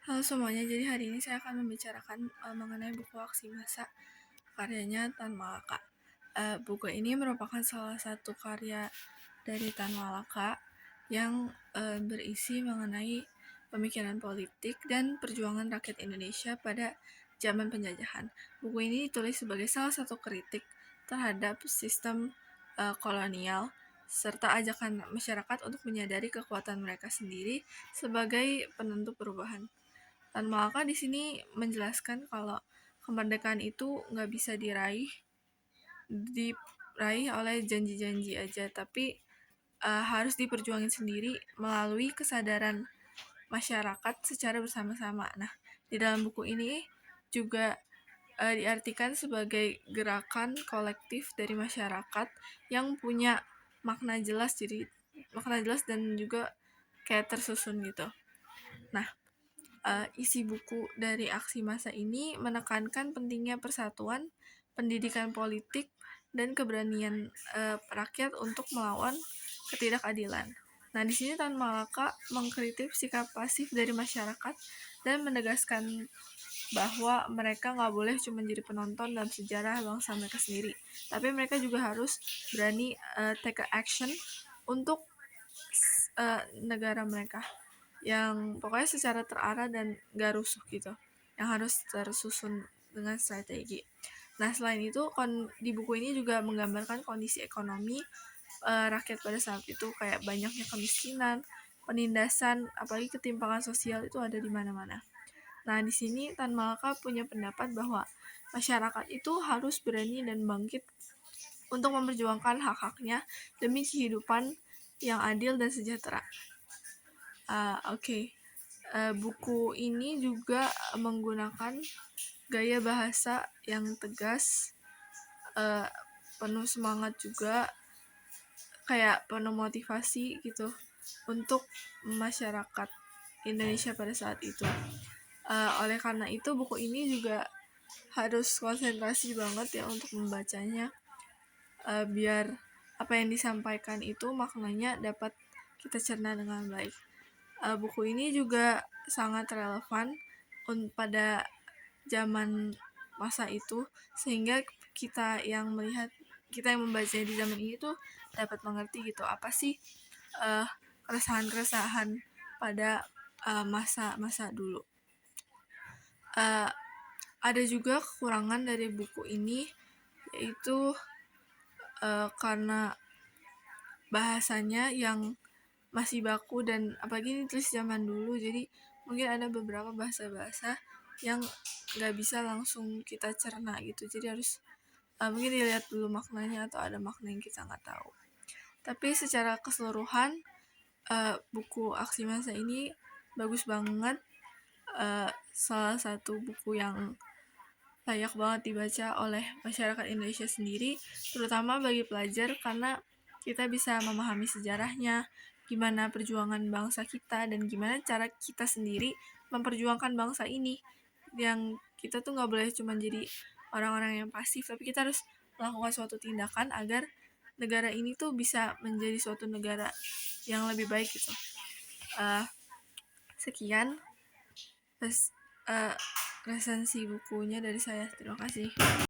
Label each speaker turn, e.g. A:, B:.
A: Halo semuanya, jadi hari ini saya akan membicarakan mengenai buku Aksi Massa karyanya Tan Malaka. Buku ini merupakan salah satu karya dari Tan Malaka yang berisi mengenai pemikiran politik dan perjuangan rakyat Indonesia pada zaman penjajahan. Buku ini ditulis sebagai salah satu kritik terhadap sistem kolonial serta ajakan masyarakat untuk menyadari kekuatan mereka sendiri sebagai penentu perubahan. Tan Malaka di sini menjelaskan kalau kemerdekaan itu nggak bisa diraih oleh janji-janji aja, tapi harus diperjuangin sendiri melalui kesadaran masyarakat secara bersama-sama. Nah, di dalam buku ini juga diartikan sebagai gerakan kolektif dari masyarakat yang punya makna jelas, jadi makna jelas dan juga kayak tersusun gitu. Nah, isi buku dari Aksi Massa ini menekankan pentingnya persatuan, pendidikan politik, dan keberanian rakyat untuk melawan ketidakadilan. Nah, di sini Tan Malaka mengkritik sikap pasif dari masyarakat dan menegaskan bahwa mereka nggak boleh cuma jadi penonton dalam sejarah bangsa mereka sendiri, tapi mereka juga harus berani take action untuk negara mereka, yang pokoknya secara terarah dan gak rusuh gitu, yang harus tersusun dengan strategi. Nah, selain itu di buku ini juga menggambarkan kondisi ekonomi rakyat pada saat itu, kayak banyaknya kemiskinan, penindasan, apalagi ketimpangan sosial itu ada di mana-mana. Nah, di sini Tan Malaka punya pendapat bahwa masyarakat itu harus berani dan bangkit untuk memperjuangkan hak-haknya demi kehidupan yang adil dan sejahtera. Oke. Buku ini juga menggunakan gaya bahasa yang tegas, penuh semangat juga, kayak penuh motivasi gitu untuk masyarakat Indonesia pada saat itu. Oleh karena itu buku ini juga harus konsentrasi banget ya untuk membacanya, biar apa yang disampaikan itu maknanya dapat kita cerna dengan baik. Buku ini juga sangat relevan pada zaman masa itu, sehingga kita yang membacanya di zaman ini tuh dapat mengerti gitu apa sih keresahan-keresahan pada masa-masa dulu. Ada juga kekurangan dari buku ini, yaitu karena bahasanya yang masih baku dan apalagi ini tulis zaman dulu, jadi mungkin ada beberapa bahasa-bahasa yang nggak bisa langsung kita cerna gitu, jadi harus mungkin dilihat dulu maknanya atau ada makna yang kita nggak tahu. Tapi secara keseluruhan buku Aksi Massa ini bagus banget, salah satu buku yang layak banget dibaca oleh masyarakat Indonesia sendiri, terutama bagi pelajar, karena kita bisa memahami sejarahnya, gimana perjuangan bangsa kita, dan gimana cara kita sendiri memperjuangkan bangsa ini. Yang kita tuh nggak boleh cuma jadi orang-orang yang pasif, tapi kita harus melakukan suatu tindakan agar negara ini tuh bisa menjadi suatu negara yang lebih baik gitu. Sekian resensi bukunya dari saya. Terima kasih.